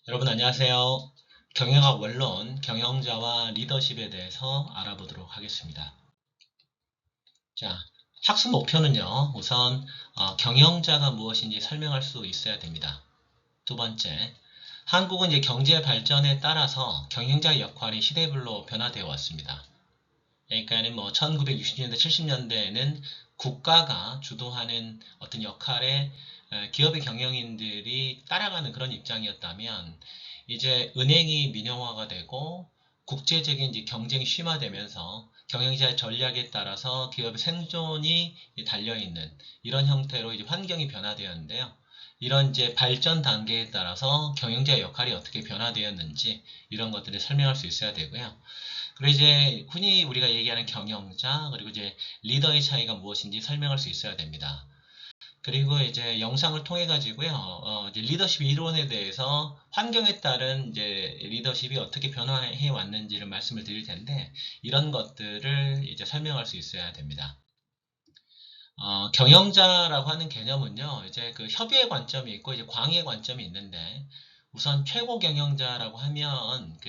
여러분 안녕하세요. 경영학 원론, 경영자와 리더십에 대해서 알아보도록 하겠습니다. 자, 학습 목표는요, 우선 경영자가 무엇인지 설명할 수 있어야 됩니다. 두 번째, 한국은 이제 경제 발전에 따라서 경영자의 역할이 시대별로 변화되어 왔습니다. 그러니까는 뭐 1960년대, 70년대에는 국가가 주도하는 어떤 역할에 기업의 경영인들이 따라가는 그런 입장이었다면 이제 은행이 민영화가 되고 국제적인 이제 경쟁이 심화되면서 경영자의 전략에 따라서 기업의 생존이 달려있는 이런 형태로 이제 환경이 변화되었는데요. 이런 이제 발전 단계에 따라서 경영자의 역할이 어떻게 변화되었는지 이런 것들을 설명할 수 있어야 되고요. 그리고 이제 흔히 우리가 얘기하는 경영자, 그리고 이제 리더의 차이가 무엇인지 설명할 수 있어야 됩니다. 그리고 이제 영상을 통해 가지고요, 이제 리더십 이론에 대해서 환경에 따른 이제 리더십이 어떻게 변화해 왔는지를 말씀을 드릴 텐데, 이런 것들을 이제 설명할 수 있어야 됩니다. 경영자라고 하는 개념은요, 이제 그 협의의 관점이 있고, 이제 광의의 관점이 있는데, 우선 최고 경영자라고 하면,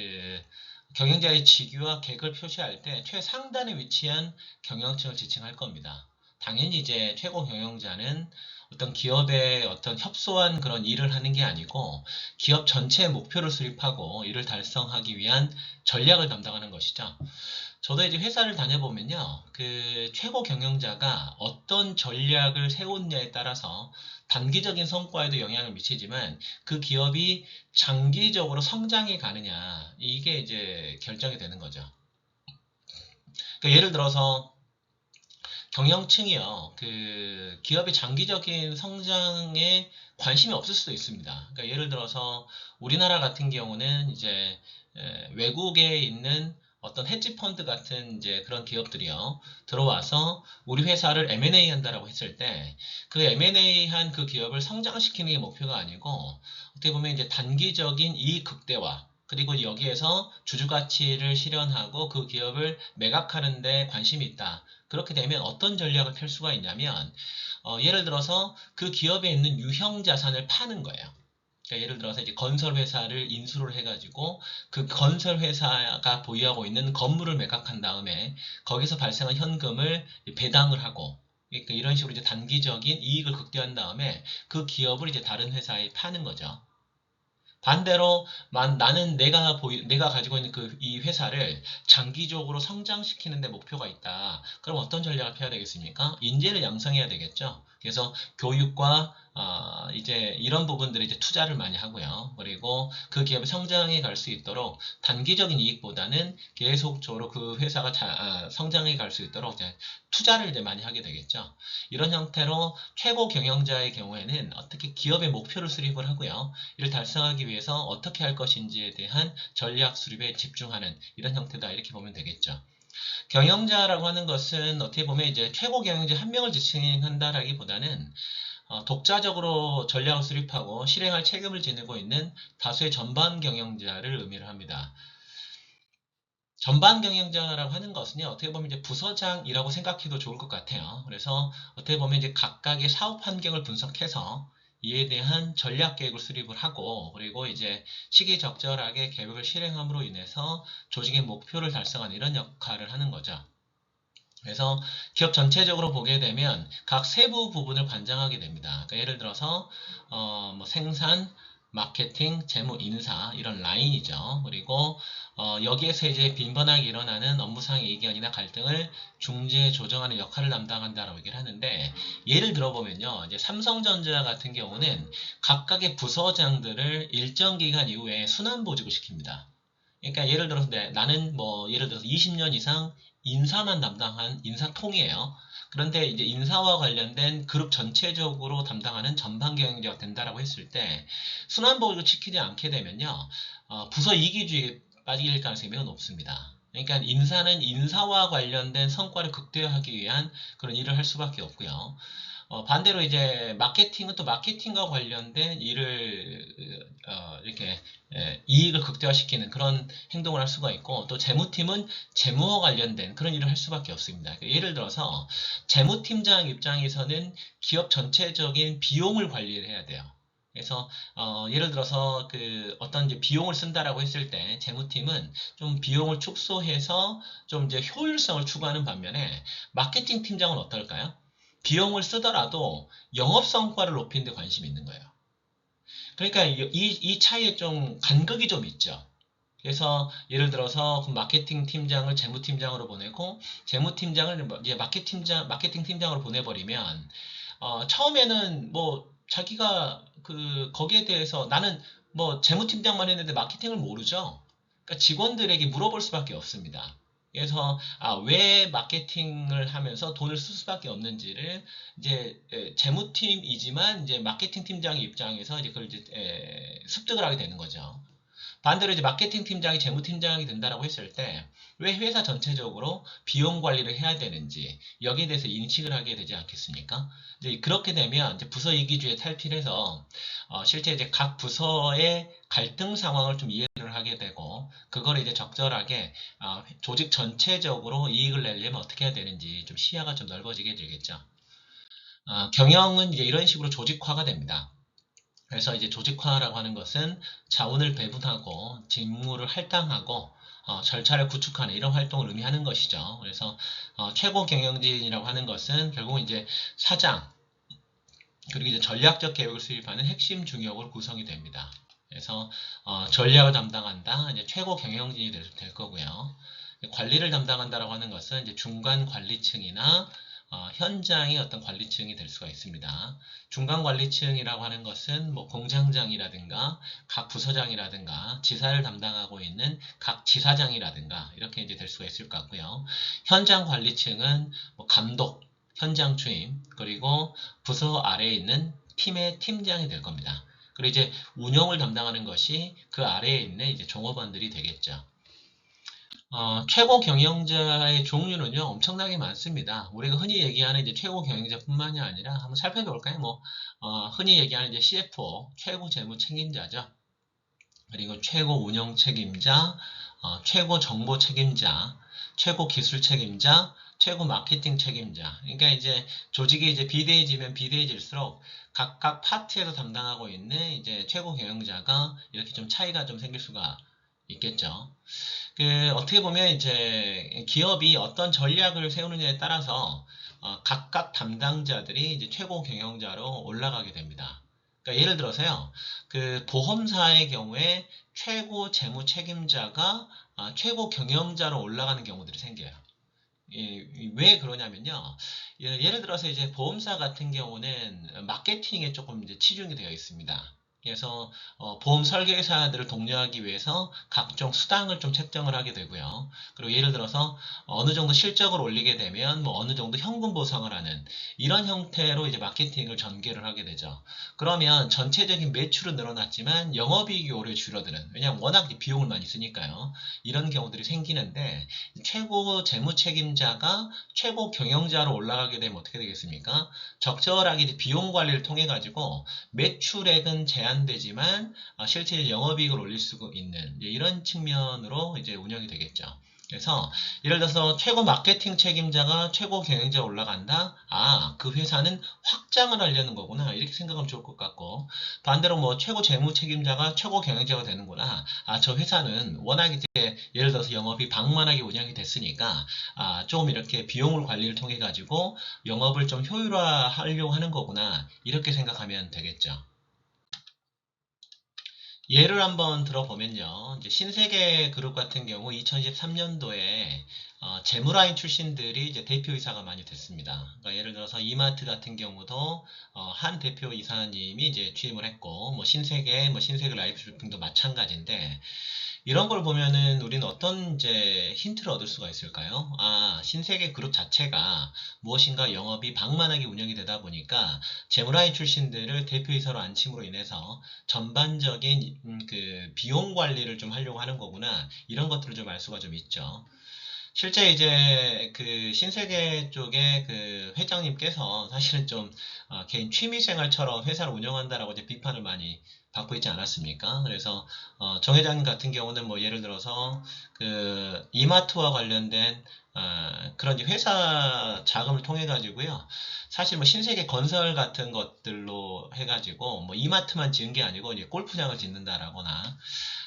경영자의 직위와 객을 표시할 때 최상단에 위치한 경영층을 지칭할 겁니다. 당연히 이제 최고 경영자는 어떤 기업의 어떤 협소한 그런 일을 하는 게 아니고, 기업 전체의 목표를 수립하고, 이를 달성하기 위한 전략을 담당하는 것이죠. 저도 이제 회사를 다녀보면요, 그 최고 경영자가 어떤 전략을 세웠냐에 따라서 단기적인 성과에도 영향을 미치지만 그 기업이 장기적으로 성장해 가느냐, 이게 이제 결정이 되는 거죠. 그러니까 예를 들어서 경영층이요, 그 기업의 장기적인 성장에 관심이 없을 수도 있습니다. 그러니까 예를 들어서 우리나라 같은 경우는 이제 외국에 있는 어떤 헤지 펀드 같은 이제 그런 기업들이요, 들어와서 우리 회사를 M&A 한다라고 했을 때 그 M&A 한 그 기업을 성장시키는 게 목표가 아니고 어떻게 보면 이제 단기적인 이익 극대화, 그리고 여기에서 주주 가치를 실현하고 그 기업을 매각하는 데 관심이 있다. 그렇게 되면 어떤 전략을 펼 수가 있냐면, 예를 들어서 그 기업에 있는 유형 자산을 파는 거예요. 그러니까 예를 들어서 이제 건설 회사를 인수를 해가지고 그 건설 회사가 보유하고 있는 건물을 매각한 다음에 거기서 발생한 현금을 배당을 하고, 그러니까 이런 식으로 이제 단기적인 이익을 극대화한 다음에 그 기업을 이제 다른 회사에 파는 거죠. 반대로 나는 내가 가지고 있는 이 회사를 장기적으로 성장시키는 데 목표가 있다. 그럼 어떤 전략을 펴야 되겠습니까? 인재를 양성해야 되겠죠. 그래서 교육과 이제 이런 부분들에 이제 투자를 많이 하고요. 그리고 그 기업이 성장해 갈 수 있도록 단기적인 이익보다는 계속적으로 그 회사가 성장해 갈 수 있도록 이제 투자를 이제 많이 하게 되겠죠. 이런 형태로 최고 경영자의 경우에는 어떻게 기업의 목표를 수립을 하고요. 이를 달성하기 위해서 어떻게 할 것인지에 대한 전략 수립에 집중하는 이런 형태다, 이렇게 보면 되겠죠. 경영자라고 하는 것은 어떻게 보면 이제 최고 경영자 한 명을 지칭한다라기보다는 독자적으로 전략을 수립하고 실행할 책임을 지니고 있는 다수의 전반 경영자를 의미를 합니다. 전반 경영자라고 하는 것은요, 어떻게 보면 이제 부서장이라고 생각해도 좋을 것 같아요. 그래서 어떻게 보면 이제 각각의 사업 환경을 분석해서 이에 대한 전략 계획을 수립을 하고, 그리고 이제 시기적절하게 계획을 실행함으로 인해서 조직의 목표를 달성하는 이런 역할을 하는 거죠. 그래서 기업 전체적으로 보게 되면 각 세부 부분을 관장하게 됩니다. 그러니까 예를 들어서 뭐 생산, 마케팅, 재무, 인사 이런 라인이죠. 그리고 여기에서 이제 빈번하게 일어나는 업무상의 이견이나 갈등을 중재 조정하는 역할을 담당한다라고 얘기를 하는데, 예를 들어보면요, 이제 삼성전자 같은 경우는 각각의 부서장들을 일정 기간 이후에 순환보직을 시킵니다. 그러니까 예를 들어서 나는 뭐 예를 들어서 20년 이상 인사만 담당한 인사통이에요. 그런데 이제 인사와 관련된 그룹 전체적으로 담당하는 전반 경영자가 된다라고 했을 때 순환보직을 지키지 않게 되면요, 부서 이기주의에 빠질 가능성이 매우 높습니다. 그러니까 인사는 인사와 관련된 성과를 극대화하기 위한 그런 일을 할 수밖에 없고요. 반대로 이제 마케팅은 또 마케팅과 관련된 일을 이렇게 이익을 극대화시키는 그런 행동을 할 수가 있고, 또 재무팀은 재무와 관련된 그런 일을 할 수밖에 없습니다. 예를 들어서 재무팀장 입장에서는 기업 전체적인 비용을 관리를 해야 돼요. 그래서 예를 들어서 어떤 이제 비용을 쓴다라고 했을 때 재무팀은 좀 비용을 축소해서 좀 이제 효율성을 추구하는 반면에 마케팅 팀장은 어떨까요? 비용을 쓰더라도 영업 성과를 높이는 데 관심이 있는 거예요. 그러니까 이 차이에 좀 간극이 좀 있죠. 그래서 예를 들어서 그 마케팅 팀장을 재무팀장으로 보내고 재무팀장을 이제 마케팅 팀장으로 보내버리면 처음에는 뭐 자기가 거기에 대해서 나는 뭐 재무팀장만 했는데 마케팅을 모르죠. 그러니까 직원들에게 물어볼 수밖에 없습니다. 그래서 왜 마케팅을 하면서 돈을 쓸 수밖에 없는지를 이제 재무팀이지만 이제 마케팅 팀장의 입장에서 이제 그걸 이제 습득을 하게 되는 거죠. 반대로 이제 마케팅 팀장이 재무팀장이 된다라고 했을 때 왜 회사 전체적으로 비용 관리를 해야 되는지 여기에 대해서 인식을 하게 되지 않겠습니까? 이제 그렇게 되면 이제 부서 이기주의에 탈피해서 실제 이제 각 부서의 갈등 상황을 좀 이해를 하게 되고 그걸 이제 적절하게 조직 전체적으로 이익을 내려면 어떻게 해야 되는지 좀 시야가 좀 넓어지게 되겠죠. 경영은 이제 이런 식으로 조직화가 됩니다. 그래서 이제 조직화라고 하는 것은 자원을 배분하고 직무를 할당하고 절차를 구축하는 이런 활동을 의미하는 것이죠. 그래서 최고 경영진이라고 하는 것은 결국 이제 사장 그리고 이제 전략적 계획을 수립하는 핵심 중역으로 구성이 됩니다. 그래서 전략을 담당한다, 이제 최고 경영진이 될 거고요. 관리를 담당한다라고 하는 것은 이제 중간 관리층이나 현장의 어떤 관리층이 될 수가 있습니다. 중간 관리층이라고 하는 것은 뭐 공장장이라든가 각 부서장이라든가 지사를 담당하고 있는 각 지사장이라든가 이렇게 이제 될 수가 있을 것 같고요. 현장 관리층은 뭐 감독, 현장 주임, 그리고 부서 아래에 있는 팀의 팀장이 될 겁니다. 그리고 이제 운영을 담당하는 것이 그 아래에 있는 이제 종업원들이 되겠죠. 최고 경영자의 종류는요, 엄청나게 많습니다. 우리가 흔히 얘기하는 이제 최고 경영자뿐만이 아니라 한번 살펴볼까요? 뭐, 흔히 얘기하는 이제 CFO, 최고 재무 책임자죠. 그리고 최고 운영 책임자, 최고 정보 책임자, 최고 기술 책임자, 최고 마케팅 책임자. 그러니까 이제 조직이 이제 비대해지면 비대해질수록 각각 파트에서 담당하고 있는 이제 최고 경영자가 이렇게 좀 차이가 좀 생길 수가 있겠죠. 어떻게 보면 이제 기업이 어떤 전략을 세우느냐에 따라서 각각 담당자들이 이제 최고 경영자로 올라가게 됩니다. 그러니까 예를 들어서요, 보험사의 경우에 최고 재무 책임자가 최고 경영자로 올라가는 경우들이 생겨요. 왜 그러냐면요. 예를 들어서 이제 보험사 같은 경우는 마케팅에 조금 이제 치중이 되어 있습니다. 그래서 보험 설계사들을 독려하기 위해서 각종 수당을 좀 책정을 하게 되고요. 그리고 예를 들어서 어느 정도 실적을 올리게 되면 뭐 어느 정도 현금 보상을 하는 이런 형태로 이제 마케팅을 전개를 하게 되죠. 그러면 전체적인 매출은 늘어났지만 영업이익이 오히려 줄어드는, 왜냐하면 워낙 비용을 많이 쓰니까요. 이런 경우들이 생기는데 최고 재무 책임자가 최고 경영자로 올라가게 되면 어떻게 되겠습니까? 적절하게 비용 관리를 통해 가지고 매출액은 제한되지만 실제 영업이익을 올릴 수 있는 이런 측면으로 이제 운영이 되겠죠. 그래서 예를 들어서 최고 마케팅 책임자가 최고 경영자에 올라간다. 그 회사는 확장을 하려는 거구나. 이렇게 생각하면 좋을 것 같고 반대로 뭐 최고 재무 책임자가 최고 경영자가 되는구나. 저 회사는 워낙 이제 예를 들어서 영업이 방만하게 운영이 됐으니까 좀 이렇게 비용을 관리를 통해 가지고 영업을 좀 효율화하려고 하는 거구나. 이렇게 생각하면 되겠죠. 예를 한번 들어보면요. 이제 신세계 그룹 같은 경우 2013년도에 재무라인 출신들이 이제 대표이사가 많이 됐습니다. 그러니까 예를 들어서 이마트 같은 경우도 한 대표이사님이 이제 취임을 했고, 뭐 신세계, 뭐 신세계 라이프쇼핑도 마찬가지인데, 이런 걸 보면은 우리는 어떤 이제 힌트를 얻을 수가 있을까요? 신세계 그룹 자체가 무엇인가 영업이 방만하게 운영이 되다 보니까 재무라인 출신들을 대표이사로 안침으로 인해서 전반적인 비용 관리를 좀 하려고 하는 거구나. 이런 것들을 좀 알 수가 좀 있죠. 실제 이제 그 신세계 쪽에 그 회장님께서 사실은 좀 개인 취미생활처럼 회사를 운영한다라고 이제 비판을 많이 받고 있지 않았습니까? 그래서 정 회장님 같은 경우는 뭐 예를 들어서 그 이마트와 관련된 그런 이제 회사 자금을 통해 가지고요. 사실 뭐 신세계 건설 같은 것들로 해가지고 뭐 이마트만 지은 게 아니고 이제 골프장을 짓는다라거나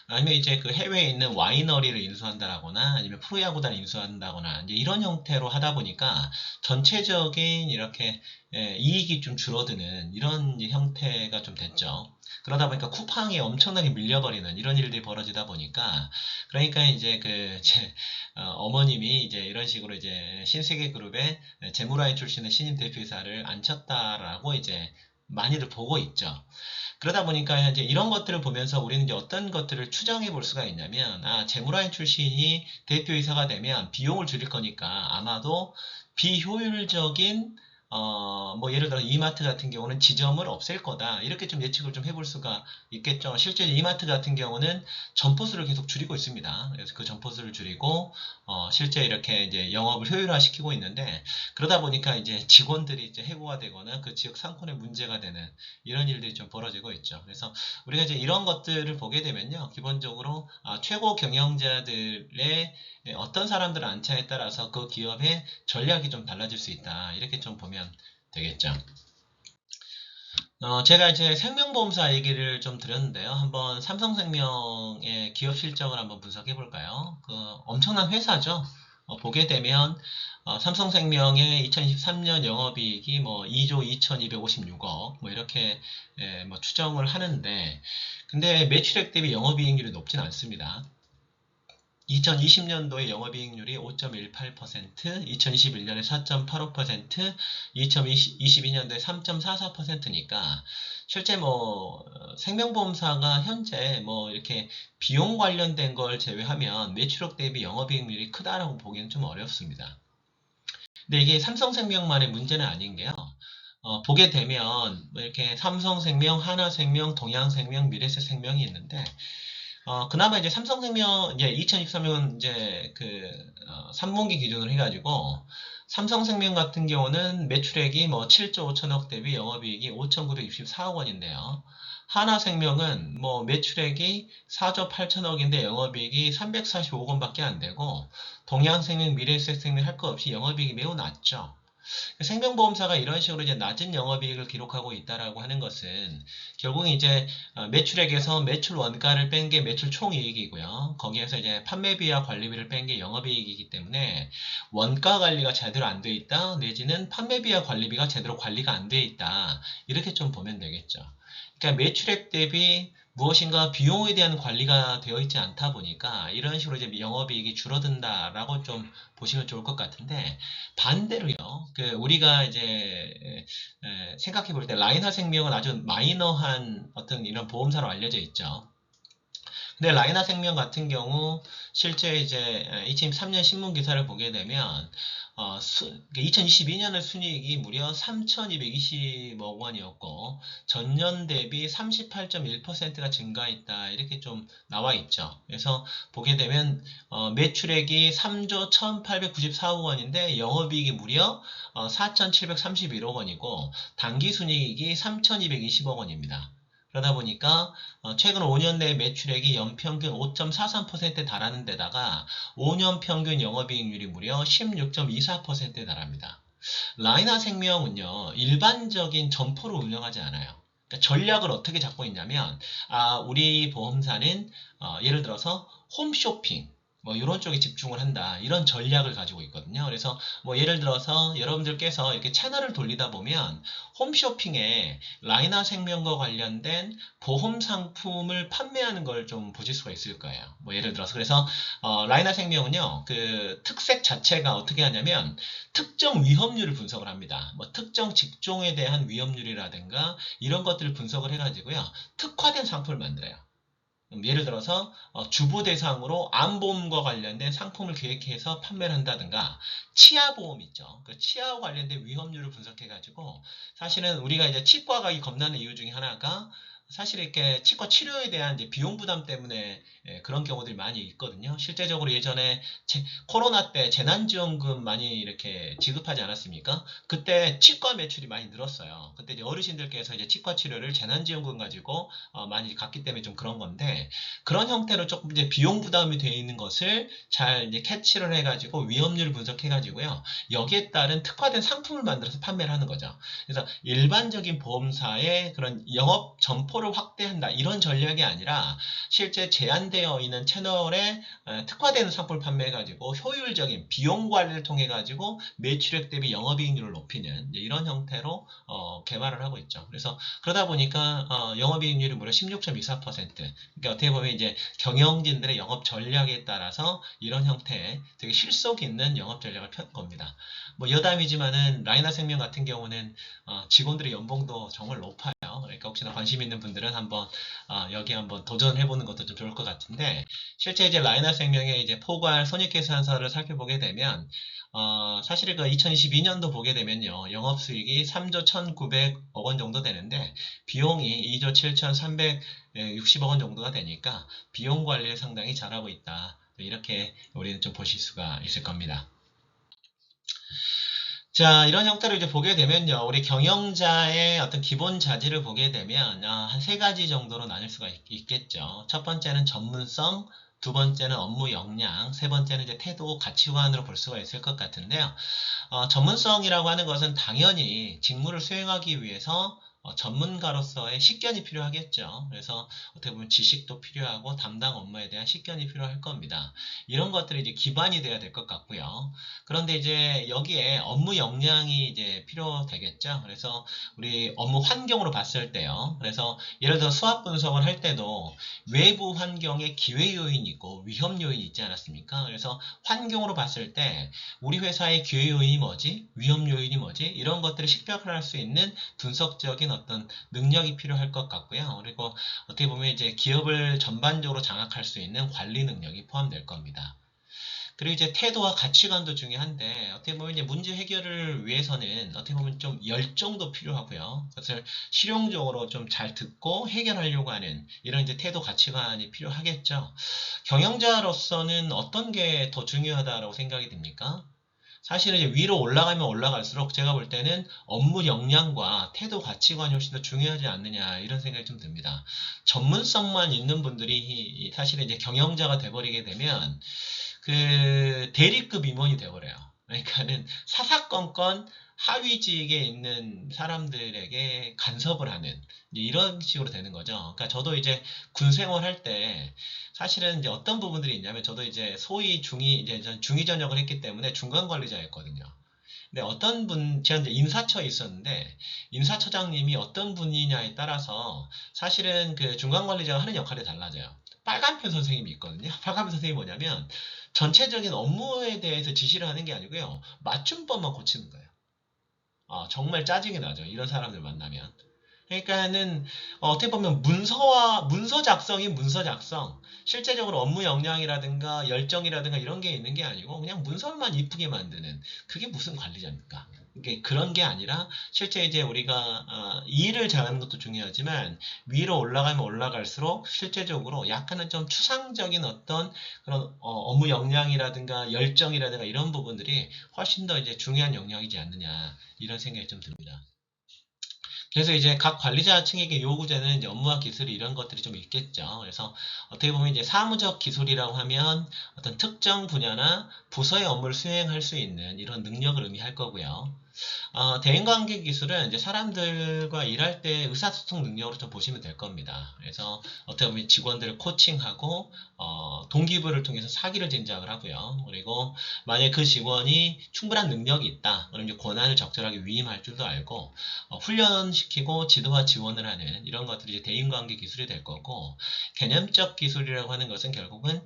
아니면 이제 그 해외에 있는 와이너리를 인수한다거나 아니면 프로야구단을 인수한다거나 이제 이런 형태로 하다 보니까 전체적인 이렇게 이익이 좀 줄어드는 이런 형태가 좀 됐죠. 그러다 보니까 쿠팡이 엄청나게 밀려버리는 이런 일들이 벌어지다 보니까 그러니까 이제 그 제 어머님이 이제 이런 식으로 이제 신세계 그룹의 제무라이 출신의 신임 대표이사를 앉혔다라고 이제 많이들 보고 있죠. 그러다 보니까 이제 이런 것들을 보면서 우리는 이제 어떤 것들을 추정해 볼 수가 있냐면, 재무라인 출신이 대표이사가 되면 비용을 줄일 거니까 아마도 비효율적인 뭐 예를 들어 이마트 같은 경우는 지점을 없앨 거다. 이렇게 좀 예측을 좀 해볼 수가 있겠죠. 실제 이마트 같은 경우는 점포수를 계속 줄이고 있습니다. 그래서 그 점포수를 줄이고 실제 이렇게 이제 영업을 효율화시키고 있는데 그러다 보니까 이제 직원들이 이제 해고가 되거나 그 지역 상권에 문제가 되는 이런 일들이 좀 벌어지고 있죠. 그래서 우리가 이제 이런 것들을 보게 되면요. 기본적으로 최고 경영자들의 어떤 사람들을 안차에 따라서 그 기업의 전략이 좀 달라질 수 있다. 이렇게 좀 보면 되겠죠. 제가 이제 생명보험사 얘기를 좀 드렸는데요. 한번 삼성생명의 기업 실적을 한번 분석해 볼까요? 그 엄청난 회사죠. 보게 되면 삼성생명의 2023년 영업이익이 뭐 2조 2256억 뭐 이렇게 뭐 추정을 하는데 근데 매출액 대비 영업이익률이 높진 않습니다. 2020년도에 영업이익률이 5.18%, 2021년에 4.85%, 2022년도에 3.44%니까 실제 뭐 생명보험사가 현재 뭐 이렇게 비용 관련된 걸 제외하면 매출액 대비 영업이익률이 크다라고 보기는 좀 어렵습니다. 근데 이게 삼성생명만의 문제는 아닌 게요. 보게 되면 뭐 이렇게 삼성생명, 하나생명, 동양생명, 미래세생명이 있는데 그나마 이제 삼성생명, 이제 2023년 이제 그, 3분기 기준으로 해가지고, 삼성생명 같은 경우는 매출액이 뭐 7조 5천억 대비 영업이익이 5,964억 원인데요. 하나생명은 뭐 매출액이 4조 8천억인데 영업이익이 345억 원밖에 안 되고, 동양생명, 미래에셋생명 할 것 없이 영업이익이 매우 낮죠. 생명보험사가 이런 식으로 이제 낮은 영업이익을 기록하고 있다라고 하는 것은 결국은 이제 매출액에서 매출 원가를 뺀 게 매출 총이익이고요. 거기에서 이제 판매비와 관리비를 뺀 게 영업이익이기 때문에 원가 관리가 제대로 안 돼 있다 내지는 판매비와 관리비가 제대로 관리가 안 돼 있다 이렇게 좀 보면 되겠죠. 그러니까 매출액 대비 무엇인가 비용에 대한 관리가 되어 있지 않다 보니까 이런 식으로 이제 영업이익이 줄어든다라고 좀 보시면 좋을 것 같은데 반대로요. 그 우리가 이제 생각해 볼 때 라인하 생명은 아주 마이너한 어떤 이런 보험사로 알려져 있죠. 근데 라이나 생명 같은 경우 실제 이제 2023년 신문 기사를 보게 되면 2022년의 순이익이 무려 3,220억 원이었고 전년 대비 38.1%가 증가했다 이렇게 좀 나와 있죠. 그래서 보게 되면 매출액이 3조 1,894억 원인데 영업이익이 무려 4,731억 원이고 당기순이익이 3,220억 원입니다. 그러다 보니까 최근 5년 내 매출액이 연평균 5.43%에 달하는 데다가 5년 평균 영업이익률이 무려 16.24%에 달합니다. 라이나 생명은요, 일반적인 점포를 운영하지 않아요. 그러니까 전략을 어떻게 잡고 있냐면, 우리 보험사는 예를 들어서 홈쇼핑, 뭐 이런 쪽에 집중을 한다. 이런 전략을 가지고 있거든요. 그래서 뭐 예를 들어서 여러분들께서 이렇게 채널을 돌리다 보면 홈쇼핑에 라이나 생명과 관련된 보험 상품을 판매하는 걸 좀 보실 수가 있을 거예요. 뭐 예를 들어서 그래서 라이나 생명은요. 그 특색 자체가 어떻게 하냐면 특정 위험률을 분석을 합니다. 뭐 특정 직종에 대한 위험률이라든가 이런 것들을 분석을 해가지고요. 특화된 상품을 만들어요. 예를 들어서 주부 대상으로 암보험과 관련된 상품을 기획해서 판매를 한다든가 치아보험 있죠. 그 치아와 관련된 위험률을 분석해가지고 사실은 우리가 이제 치과 가기 겁나는 이유 중에 하나가 사실 이렇게 치과 치료에 대한 이제 비용 부담 때문에 그런 경우들이 많이 있거든요. 실제적으로 예전에 코로나 때 재난지원금 많이 이렇게 지급하지 않았습니까? 그때 치과 매출이 많이 늘었어요. 그때 이제 어르신들께서 이제 치과 치료를 재난지원금 가지고 많이 갔기 때문에 좀 그런 건데, 그런 형태로 조금 이제 비용 부담이 되어 있는 것을 잘 이제 캐치를 해가지고 위험률을 분석해가지고요. 여기에 따른 특화된 상품을 만들어서 판매를 하는 거죠. 그래서 일반적인 보험사의 그런 영업 점포를 확대한다 이런 전략이 아니라 실제 제한되어 있는 채널에 특화되는 상품을 판매해가지고 효율적인 비용 관리를 통해가지고 매출액 대비 영업이익률을 높이는 이런 형태로 개발을 하고 있죠. 그래서 그러다 보니까 영업이익률이 무려 16.24%. 그러니까 어떻게 보면 이제 경영진들의 영업 전략에 따라서 이런 형태의 되게 실속 있는 영업 전략을 편 겁니다. 뭐 여담이지만은 라이나생명 같은 경우는 직원들의 연봉도 정말 높아요. 그러니까 혹시나 관심 있는 분들은 한번 여기 한번 도전해보는 것도 좀 좋을 것 같은데, 실제 이제 라이나생명의 이제 포괄 손익계산서를 살펴보게 되면 사실 그 2022년도 보게 되면요, 영업수익이 3조 1,900억 원 정도 되는데 비용이 2조 7,360억 원 정도가 되니까 비용 관리를 상당히 잘하고 있다. 이렇게 우리는 좀 보실 수가 있을 겁니다. 자, 이런 형태로 이제 보게 되면요, 우리 경영자의 어떤 기본 자질을 보게 되면 한 세 가지 정도로 나눌 수가 있겠죠. 첫 번째는 전문성, 두 번째는 업무 역량, 세 번째는 이제 태도, 가치관으로 볼 수가 있을 것 같은데요. 전문성이라고 하는 것은 당연히 직무를 수행하기 위해서 전문가로서의 식견이 필요하겠죠. 그래서 어떻게 보면 지식도 필요하고 담당 업무에 대한 식견이 필요할 겁니다. 이런 것들이 이제 기반이 돼야 될 것 같고요. 그런데 이제 여기에 업무 역량이 이제 필요되겠죠. 그래서 우리 업무 환경으로 봤을 때요. 그래서 예를 들어 수학 분석을 할 때도 외부 환경에 기회 요인이 있고 위험 요인이 있지 않았습니까? 그래서 환경으로 봤을 때 우리 회사의 기회 요인이 뭐지? 위험 요인이 뭐지? 이런 것들을 식별할 수 있는 분석적인 어떤 능력이 필요할 것 같고요. 그리고 어떻게 보면 이제 기업을 전반적으로 장악할 수 있는 관리 능력이 포함될 겁니다. 그리고 이제 태도와 가치관도 중요한데 어떻게 보면 이제 문제 해결을 위해서는 어떻게 보면 좀 열정도 필요하고요. 그것을 실용적으로 좀 잘 듣고 해결하려고 하는 이런 이제 태도 가치관이 필요하겠죠. 경영자로서는 어떤 게 더 중요하다고 생각이 듭니까? 사실은 이제 위로 올라가면 올라갈수록 제가 볼 때는 업무 역량과 태도 가치관이 훨씬 더 중요하지 않느냐 이런 생각이 좀 듭니다. 전문성만 있는 분들이 사실은 이제 경영자가 돼버리게 되면 그 대리급 임원이 돼버려요. 그러니까는 사사건건 하위직에 있는 사람들에게 간섭을 하는 이런 식으로 되는 거죠. 그러니까 저도 이제 군 생활할 때 사실은 이제 어떤 부분들이 있냐면 저도 이제 소위 이제 전 중위 전역을 했기 때문에 중간 관리자였거든요. 근데 어떤 제가 이제 인사처에 있었는데 인사처장님이 어떤 분이냐에 따라서 사실은 그 중간 관리자가 하는 역할이 달라져요. 빨간펜 선생님이 있거든요. 빨간펜 선생님이 뭐냐면 전체적인 업무에 대해서 지시를 하는 게 아니고요. 맞춤법만 고치는 거예요. 정말 짜증이 나죠. 이런 사람들 만나면. 그러니까는 어떻게 보면 문서 작성이 문서 작성, 실제적으로 업무 역량이라든가 열정이라든가 이런 게 있는 게 아니고 그냥 문서만 이쁘게 만드는 그게 무슨 관리자입니까? 그런 게 아니라 실제 이제 우리가 일을 잘하는 것도 중요하지만 위로 올라가면 올라갈수록 실제적으로 약간은 좀 추상적인 어떤 그런 업무 역량이라든가 열정이라든가 이런 부분들이 훨씬 더 이제 중요한 영역이지 않느냐 이런 생각이 좀 듭니다. 그래서 이제 각 관리자층에게 요구되는 이제 업무와 기술 이런 것들이 좀 있겠죠. 그래서 어떻게 보면 이제 사무적 기술이라고 하면 어떤 특정 분야나 부서의 업무를 수행할 수 있는 이런 능력을 의미할 거고요. 대인관계 기술은 이제 사람들과 일할 때 의사소통 능력으로 좀 보시면 될 겁니다. 그래서 어떻게 보면 직원들을 코칭하고 동기부여를 통해서 사기를 진작을 하고요. 그리고 만약 그 직원이 충분한 능력이 있다. 그럼 이제 권한을 적절하게 위임할 줄도 알고 훈련시키고 지도와 지원을 하는 이런 것들이 이제 대인관계 기술이 될 거고 개념적 기술이라고 하는 것은 결국은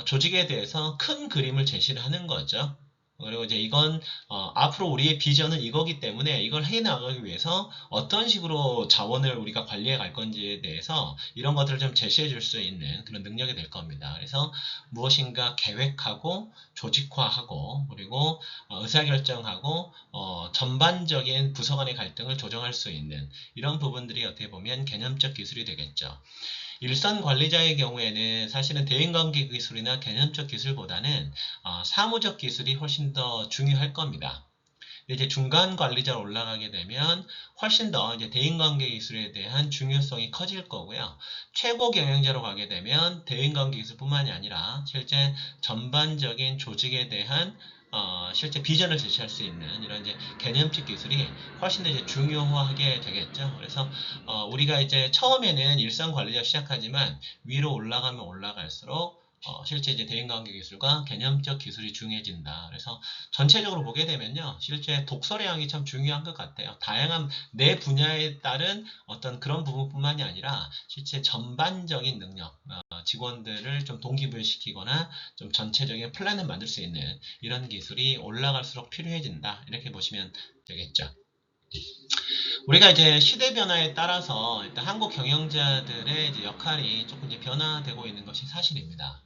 조직에 대해서 큰 그림을 제시를 하는 거죠. 그리고 이제 이건 앞으로 우리의 비전은 이거기 때문에 이걸 해나가기 위해서 어떤 식으로 자원을 우리가 관리해 갈 건지에 대해서 이런 것들을 좀 제시해 줄 수 있는 그런 능력이 될 겁니다. 그래서 무엇인가 계획하고 조직화하고 그리고 의사결정하고 전반적인 부서 간의 갈등을 조정할 수 있는 이런 부분들이 어떻게 보면 개념적 기술이 되겠죠. 일선 관리자의 경우에는 사실은 대인관계 기술이나 개념적 기술보다는 사무적 기술이 훨씬 더 중요할 겁니다. 이제 중간 관리자로 올라가게 되면 훨씬 더 이제 대인관계 기술에 대한 중요성이 커질 거고요. 최고 경영자로 가게 되면 대인관계 기술뿐만이 아니라 실제 전반적인 조직에 대한 실제 비전을 제시할 수 있는 이런 이제 개념적 기술이 훨씬 더 이제 중요하게 되겠죠. 그래서 우리가 이제 처음에는 일선 관리자 시작하지만 위로 올라가면 올라갈수록 실제 이제 대인관계 기술과 개념적 기술이 중요해진다. 그래서 전체적으로 보게 되면요, 실제 독서량이 참 중요한 것 같아요. 다양한 내 분야에 따른 어떤 그런 부분뿐만이 아니라 실제 전반적인 능력, 직원들을 좀 동기부여시키거나 좀 전체적인 플랜을 만들 수 있는 이런 기술이 올라갈수록 필요해진다. 이렇게 보시면 되겠죠. 우리가 이제 시대 변화에 따라서 일단 한국 경영자들의 이제 역할이 조금 이제 변화되고 있는 것이 사실입니다.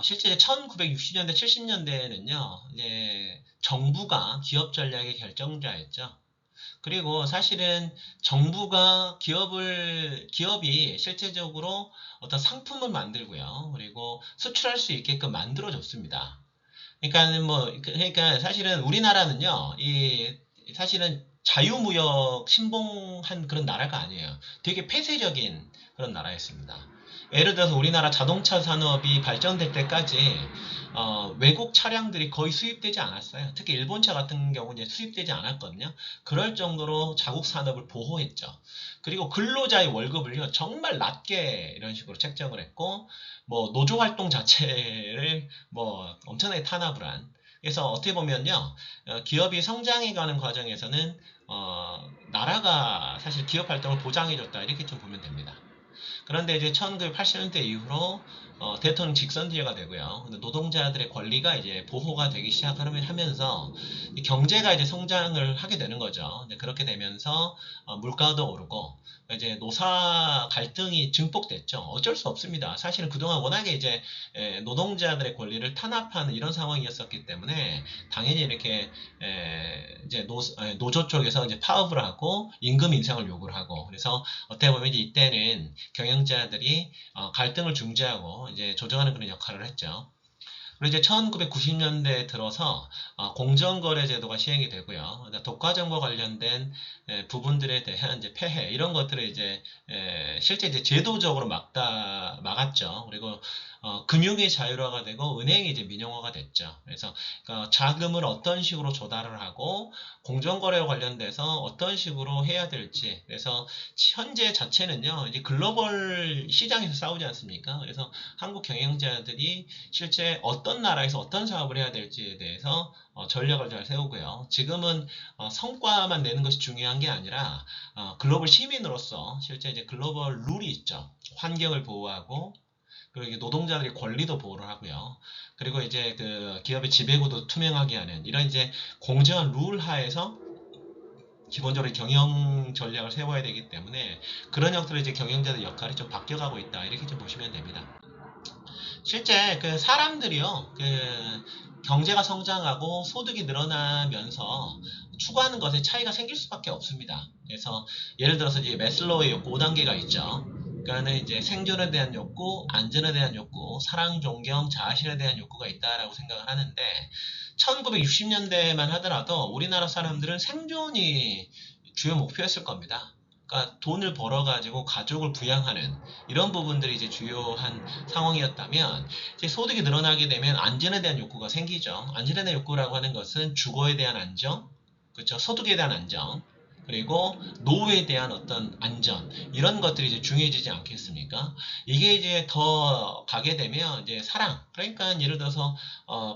실제 1960년대, 70년대에는요, 이제 정부가 기업 전략의 결정자였죠. 그리고 사실은 정부가 기업이 실제적으로 어떤 상품을 만들고요. 그리고 수출할 수 있게끔 만들어줬습니다. 그러니까 사실은 우리나라는요, 사실은 자유무역 신봉한 그런 나라가 아니에요. 되게 폐쇄적인 그런 나라였습니다. 예를 들어서 우리나라 자동차 산업이 발전될 때까지 외국 차량들이 거의 수입되지 않았어요. 특히 일본차 같은 경우는 수입되지 않았거든요. 그럴 정도로 자국 산업을 보호했죠. 그리고 근로자의 월급을요 정말 낮게 이런 식으로 책정을 했고 뭐 노조 활동 자체를 뭐 엄청나게 탄압을 한. 그래서 어떻게 보면요 기업이 성장해가는 과정에서는 나라가 사실 기업 활동을 보장해줬다 이렇게 좀 보면 됩니다. 그런데 이제 1980년대 이후로 대통령 직선제가 되고요. 노동자들의 권리가 이제 보호가 되기 시작하면서 경제가 이제 성장을 하게 되는 거죠. 그렇게 되면서 물가도 오르고 이제 노사 갈등이 증폭됐죠. 어쩔 수 없습니다. 사실은 그동안 워낙에 이제 노동자들의 권리를 탄압하는 이런 상황이었었기 때문에 당연히 이렇게 이제 노조 쪽에서 이제 파업을 하고 임금 인상을 요구를 하고 그래서 어떻게 보면 이제 이때는 경영자들이 갈등을 중재하고 이제 조정하는 그런 역할을 했죠. 그리고 이제 1990년대에 들어서 공정거래 제도가 시행이 되고요. 독과점과 관련된 부분들에 대한 이제 폐해 이런 것들을 이제 실제 이제 제도적으로 막았죠. 그리고 금융이 자율화가 되고 은행이 이제 민영화가 됐죠. 그래서 자금을 어떤 식으로 조달을 하고 공정거래와 관련돼서 어떤 식으로 해야 될지 그래서 현재 자체는요 이제 글로벌 시장에서 싸우지 않습니까? 그래서 한국 경영자들이 실제 어떤 나라에서 어떤 사업을 해야 될지에 대해서 전략을 잘 세우고요. 지금은 성과만 내는 것이 중요한 게 아니라 글로벌 시민으로서 실제 이제 글로벌 룰이 있죠. 환경을 보호하고 그리고 노동자들의 권리도 보호를 하고요. 그리고 이제 그 기업의 지배구도 투명하게 하는 이런 이제 공정한 룰 하에서 기본적으로 경영 전략을 세워야 되기 때문에 그런 형태로 이제 경영자의 역할이 좀 바뀌어가고 있다 이렇게 좀 보시면 됩니다. 실제 그 사람들이요, 경제가 성장하고 소득이 늘어나면서 추구하는 것에 차이가 생길 수밖에 없습니다. 그래서 예를 들어서 이제 매슬로우의 욕구 5단계가 있죠. 그러니까는 이제 생존에 대한 욕구, 안전에 대한 욕구, 사랑, 존경, 자아실에 대한 욕구가 있다라고 생각을 하는데 1960년대만 하더라도 우리나라 사람들은 생존이 주요 목표였을 겁니다. 그러니까 돈을 벌어가지고 가족을 부양하는 이런 부분들이 이제 주요한 상황이었다면 이제 소득이 늘어나게 되면 안전에 대한 욕구가 생기죠. 안전에 대한 욕구라고 하는 것은 주거에 대한 안정, 그렇죠? 소득에 대한 안정, 그리고 노후에 대한 어떤 안전 이런 것들이 이제 중요해지지 않겠습니까? 이게 이제 더 가게 되면 이제 사랑 그러니까 예를 들어서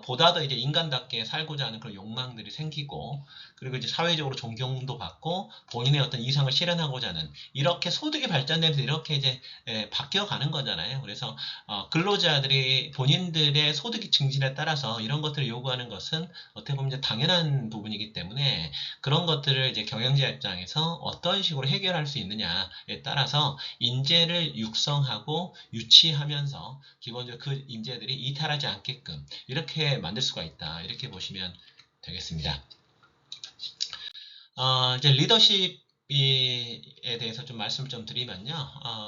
보다 더 이제 인간답게 살고자 하는 그런 욕망들이 생기고 그리고 이제 사회적으로 존경도 받고 본인의 어떤 이상을 실현하고자 하는 이렇게 소득이 발전되면서 이렇게 이제 바뀌어 가는 거잖아요. 그래서 근로자들이 본인들의 소득이 증진에 따라서 이런 것들을 요구하는 것은 어떻게 보면 이제 당연한 부분이기 때문에 그런 것들을 이제 경영자 입장에서 어떤 식으로 해결할 수 있느냐에 따라서 인재를 육성하고 유치하면서 기본적으로 그 인재들이 이탈하지 않게끔 이렇게 만들 수가 있다. 이렇게 보시면 되겠습니다. 이제 리더십에 대해서 좀 말씀을 좀 드리면요.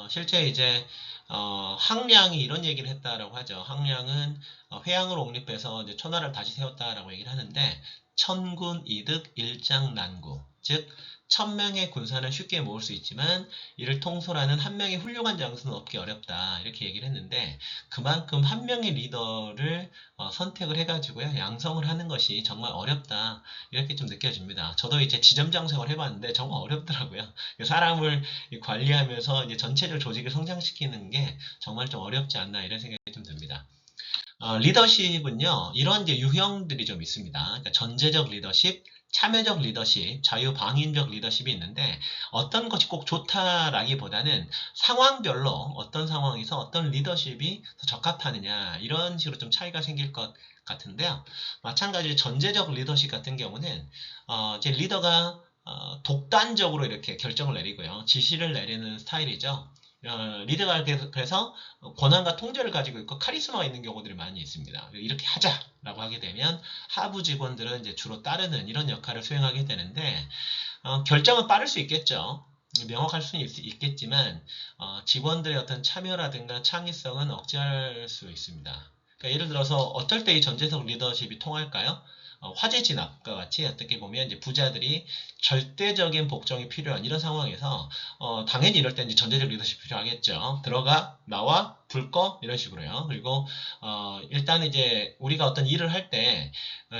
실제 이제 항량이 이런 얘기를 했다라고 하죠. 항량은 회양을 옹립해서 이제 천하를 다시 세웠다라고 얘기를 하는데 천군 이득 일장난구 즉 천명의 군사는 쉽게 모을 수 있지만 이를 통솔하는 한 명의 훌륭한 장수는 얻기 어렵다 이렇게 얘기를 했는데 그만큼 한 명의 리더를 선택을 해가지고요 양성을 하는 것이 정말 어렵다 이렇게 좀 느껴집니다. 저도 이제 지점장 생활 해봤는데 정말 어렵더라고요. 사람을 관리하면서 이제 전체적 조직을 성장시키는 게 정말 좀 어렵지 않나 이런 생각이 좀 듭니다. 리더십은요, 이런 이제 유형들이 좀 있습니다. 그러니까 전제적 리더십, 참여적 리더십, 자유방임적 리더십이 있는데 어떤 것이 꼭 좋다라기보다는 상황별로 어떤 상황에서 어떤 리더십이 더 적합하느냐 이런 식으로 좀 차이가 생길 것 같은데요. 마찬가지로 전제적 리더십 같은 경우는 이제 리더가 독단적으로 이렇게 결정을 내리고요. 지시를 내리는 스타일이죠. 리더가 그래서 권한과 통제를 가지고 있고 카리스마가 있는 경우들이 많이 있습니다. 이렇게 하자라고 하게 되면 하부 직원들은 이제 주로 따르는 이런 역할을 수행하게 되는데 결정은 빠를 수 있겠죠. 명확할 수는 있겠지만 직원들의 어떤 참여라든가 창의성은 억제할 수 있습니다. 그러니까 예를 들어서 어떨 때 이 전제적 리더십이 통할까요? 화재 진압과 같이 어떻게 보면 이제 부자들이 절대적인 복종이 필요한 이런 상황에서 당연히 이럴 때 이제 전제적 리더십이 필요하겠죠. 들어가 나와 불 꺼 이런 식으로요. 그리고 일단 이제 우리가 어떤 일을 할 때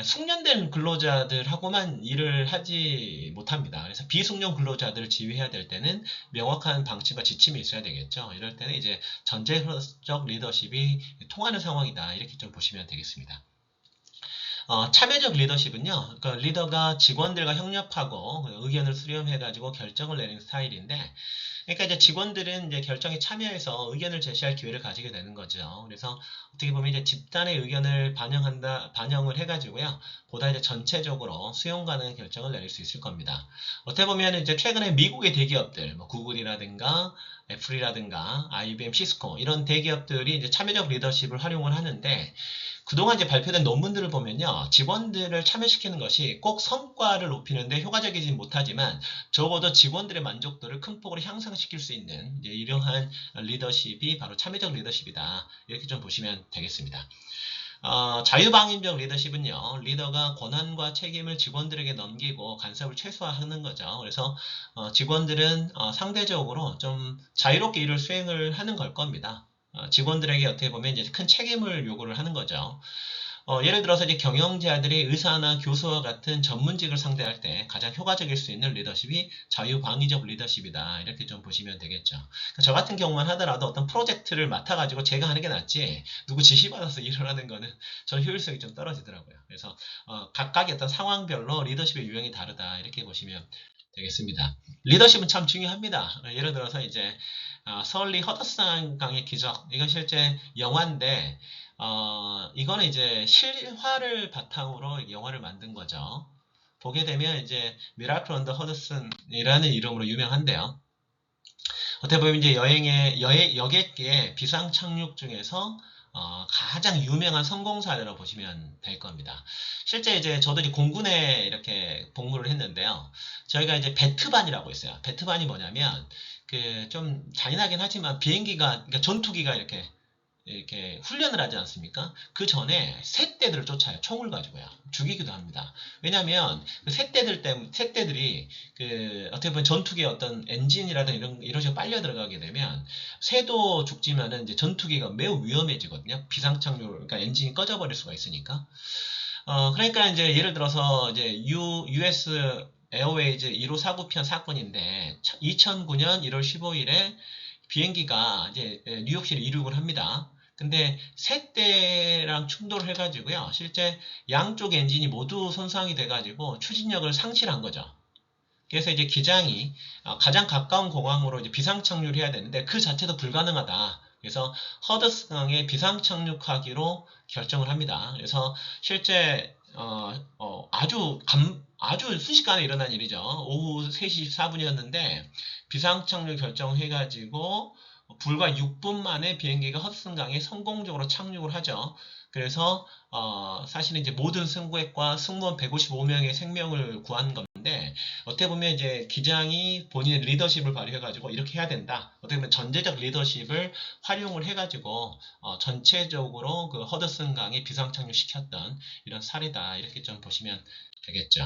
숙련된 근로자들하고만 일을 하지 못합니다. 그래서 비숙련 근로자들을 지휘해야 될 때는 명확한 방침과 지침이 있어야 되겠죠. 이럴 때는 이제 전제적 리더십이 통하는 상황이다. 이렇게 좀 보시면 되겠습니다. 참여적 리더십은요, 그러니까 리더가 직원들과 협력하고 의견을 수렴해가지고 결정을 내리는 스타일인데, 그러니까 이제 직원들은 이제 결정에 참여해서 의견을 제시할 기회를 가지게 되는 거죠. 그래서 어떻게 보면 이제 집단의 의견을 반영을 해가지고요, 보다 이제 전체적으로 수용 가능한 결정을 내릴 수 있을 겁니다. 어떻게 보면 이제 최근에 미국의 대기업들, 뭐 구글이라든가 애플이라든가 IBM, 시스코 이런 대기업들이 이제 참여적 리더십을 활용을 하는데 그동안 이제 발표된 논문들을 보면요. 직원들을 참여시키는 것이 꼭 성과를 높이는데 효과적이지 못하지만 적어도 직원들의 만족도를 큰 폭으로 향상시킬 수 있는 이러한 리더십이 바로 참여적 리더십이다. 이렇게 좀 보시면 되겠습니다. 자유방임적 리더십은요, 리더가 권한과 책임을 직원들에게 넘기고 간섭을 최소화하는 거죠. 그래서 직원들은 상대적으로 좀 자유롭게 일을 수행을 하는 걸 겁니다. 직원들에게 어떻게 보면 이제 큰 책임을 요구를 하는 거죠. 예를 들어서 이제 경영자들이 의사나 교수와 같은 전문직을 상대할 때 가장 효과적일 수 있는 리더십이 자유방위적 리더십이다. 이렇게 좀 보시면 되겠죠. 그러니까 저 같은 경우만 하더라도 어떤 프로젝트를 맡아가지고 제가 하는 게 낫지 누구 지시받아서 일을 하는 거는 저는 효율성이 좀 떨어지더라고요. 그래서 각각의 어떤 상황별로 리더십의 유형이 다르다. 이렇게 보시면 되겠습니다. 리더십은 참 중요합니다. 예를 들어서 이제 서울리 허드슨 강의 기적 이건 실제 영화인데 이거는 이제 실화를 바탕으로 영화를 만든 거죠. 보게 되면 이제 미라클 언더 허드슨이라는 이름으로 유명한데요. 어떻게 보면 이제 여객기의 비상 착륙 중에서 가장 유명한 성공 사례로 보시면 될 겁니다. 실제 이제 저도 이제 공군에 이렇게 복무를 했는데요. 저희가 이제 베트반이라고 있어요. 베트반이 뭐냐면 그 좀 잔인하긴 하지만 비행기가 그러니까 전투기가 이렇게 훈련을 하지 않습니까? 그 전에 새떼들을 쫓아요. 총을 가지고요. 죽이기도 합니다. 왜냐하면 그 새떼들이 그 어떻게 보면 전투기의 어떤 엔진이라든 이런 식으로 빨려 들어가게 되면 새도 죽지만은 이제 전투기가 매우 위험해지거든요. 비상착륙, 그러니까 엔진이 꺼져버릴 수가 있으니까. 그러니까 이제 예를 들어서 이제 US 에어웨이즈 1549 편 사건인데 2009년 1월 15일에 비행기가 이제 뉴욕시를 이륙을 합니다. 근데 세 대랑 충돌을 해가지고요. 실제 양쪽 엔진이 모두 손상이 돼가지고 추진력을 상실한 거죠. 그래서 이제 기장이 가장 가까운 공항으로 이제 비상 착륙해야 되는데 그 자체도 불가능하다. 그래서 허드슨강에 비상 착륙하기로 결정을 합니다. 그래서 실제 아주 순식간에 일어난 일이죠. 오후 3시 14분이었는데 비상 착륙 결정해가지고 불과 6분 만에 비행기가 허드슨강에 성공적으로 착륙을 하죠. 그래서 사실은 이제 모든 승객과 승무원 155명의 생명을 구한 건데 어떻게 보면 이제 기장이 본인의 리더십을 발휘해가지고 이렇게 해야 된다. 어떻게 보면 전제적 리더십을 활용을 해가지고 전체적으로 그 허드슨 강에 비상 착륙시켰던 이런 사례다. 이렇게 좀 보시면 되겠죠.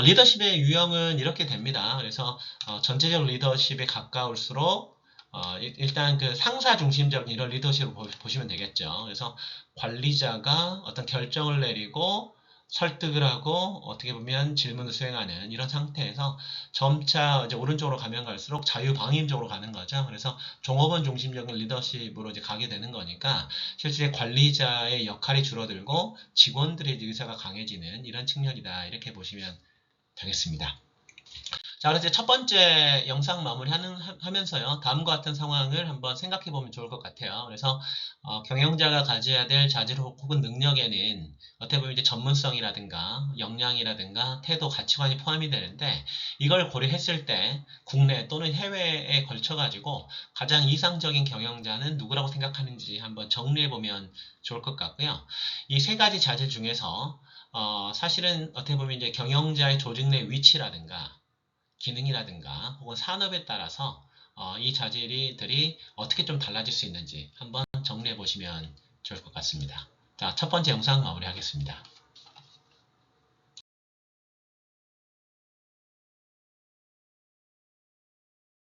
리더십의 유형은 이렇게 됩니다. 그래서 전체적 리더십에 가까울수록 일단 그 상사 중심적인 이런 리더십을 보시면 되겠죠. 그래서 관리자가 어떤 결정을 내리고 설득을 하고 어떻게 보면 질문을 수행하는 이런 상태에서 점차 이제 오른쪽으로 가면 갈수록 자유방임적으로 가는 거죠. 그래서 종업원 중심적인 리더십으로 이제 가게 되는 거니까 실제 관리자의 역할이 줄어들고 직원들의 의사가 강해지는 이런 측면이다. 이렇게 보시면 되겠습니다. 자, 그래서 이제 첫 번째 영상 마무리하면서요. 다음과 같은 상황을 한번 생각해 보면 좋을 것 같아요. 그래서 경영자가 가져야 될 자질 혹은 능력에는 어떻게 보면 이제 전문성이라든가 역량이라든가 태도, 가치관이 포함이 되는데 이걸 고려했을 때 국내 또는 해외에 걸쳐 가지고 가장 이상적인 경영자는 누구라고 생각하는지 한번 정리해 보면 좋을 것 같고요. 이 세 가지 자질 중에서 사실은 어떻게 보면 이제 경영자의 조직 내 위치라든가 기능이라든가 혹은 산업에 따라서 이 자질들이 어떻게 좀 달라질 수 있는지 한번 정리해 보시면 좋을 것 같습니다. 자, 첫 번째 영상 마무리하겠습니다.